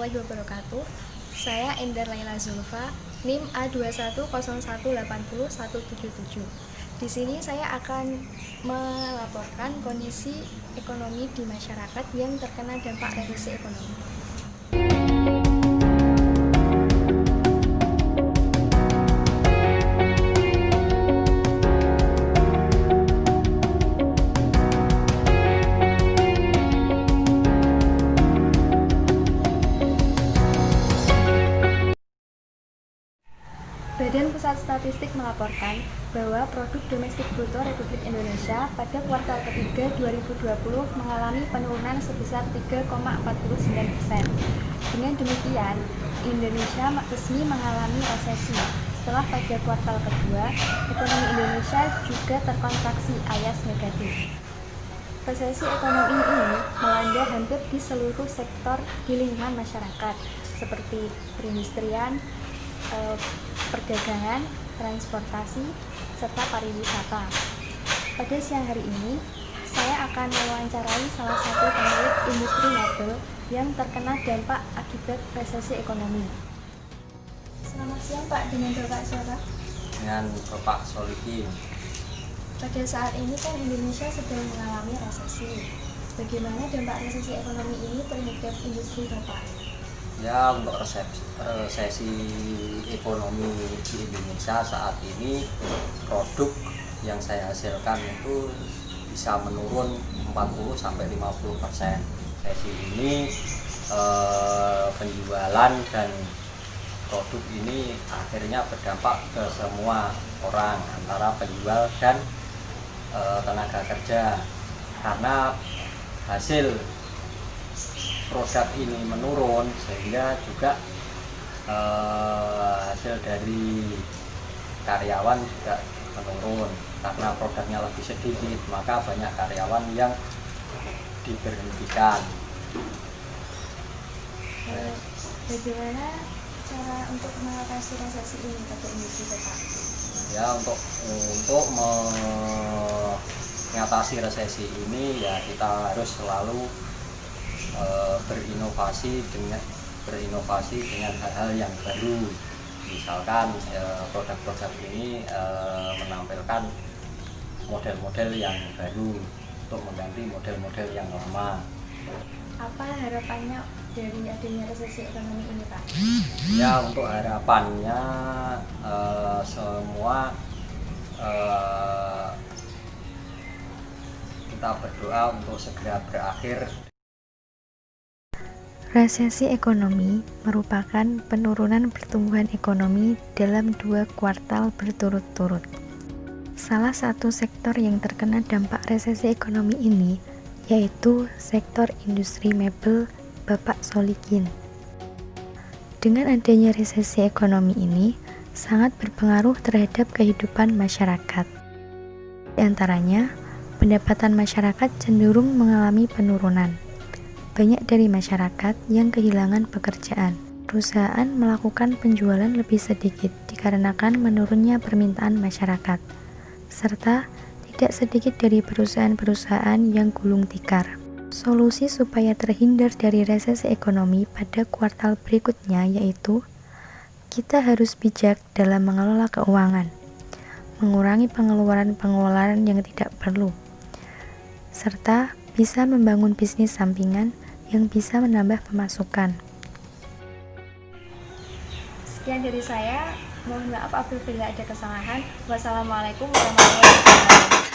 warahmatullahi wabarakatuh. Saya Ender Laila Zulfa, NIM A2101800177. Di sini saya akan melaporkan kondisi ekonomi di masyarakat yang terkena dampak resesi ekonomi. Badan Pusat Statistik melaporkan bahwa produk domestik bruto Republik Indonesia pada kuartal ketiga 2020 mengalami penurunan sebesar 3,49%. Dengan demikian, Indonesia resmi mengalami resesi. Setelah pada kuartal kedua, ekonomi Indonesia juga terkontraksi alias negatif. Resesi ekonomi ini melanda hampir di seluruh sektor di lingkungan masyarakat, seperti perindustrian, perdagangan, transportasi, serta pariwisata. Pada siang hari ini, saya akan mewawancarai salah satu pemilik industri mebel yang terkena dampak akibat resesi ekonomi. Selamat siang Pak, dengan Bapak siapa? Dengan Bapak Solikin. Pada saat ini kan Indonesia sedang mengalami resesi. Bagaimana dampak resesi ekonomi ini terhadap industri Bapak? Ya, untuk resesi ekonomi di Indonesia saat ini, produk yang saya hasilkan itu bisa menurun 40-50%. Resesi ini penjualan dan produk ini akhirnya berdampak ke semua orang, antara penjual dan tenaga kerja, karena hasil produk ini menurun, sehingga juga hasil dari karyawan juga menurun. Karena produknya lebih sedikit, maka banyak karyawan yang diberhentikan. Bagaimana cara untuk mengatasi resesi ini pada industri Bapak? Ya, untuk mengatasi resesi ini, ya kita harus selalu berinovasi dengan hal-hal yang baru. Misalkan produk-produk ini menampilkan model-model yang baru untuk mengganti model-model yang lama. Apa harapannya dari adanya resesi ekonomi ini, Pak? Ya, untuk harapannya semua kita berdoa untuk segera berakhir. Resesi ekonomi merupakan penurunan pertumbuhan ekonomi dalam 2 kuartal berturut-turut. Salah satu sektor yang terkena dampak resesi ekonomi ini yaitu sektor industri mebel Bapak Solikin. Dengan adanya resesi ekonomi ini sangat berpengaruh terhadap kehidupan masyarakat. Di antaranya, pendapatan masyarakat cenderung mengalami penurunan. Banyak dari masyarakat yang kehilangan pekerjaan. Perusahaan melakukan penjualan lebih sedikit dikarenakan menurunnya permintaan masyarakat, serta tidak sedikit dari perusahaan-perusahaan yang gulung tikar. Solusi supaya terhindar dari resesi ekonomi pada kuartal berikutnya yaitu kita harus bijak dalam mengelola keuangan, mengurangi pengeluaran yang tidak perlu, serta bisa membangun bisnis sampingan yang bisa menambah pemasukan. Sekian dari saya, mohon maaf apabila ada kesalahan. Wassalamualaikum warahmatullahi wabarakatuh.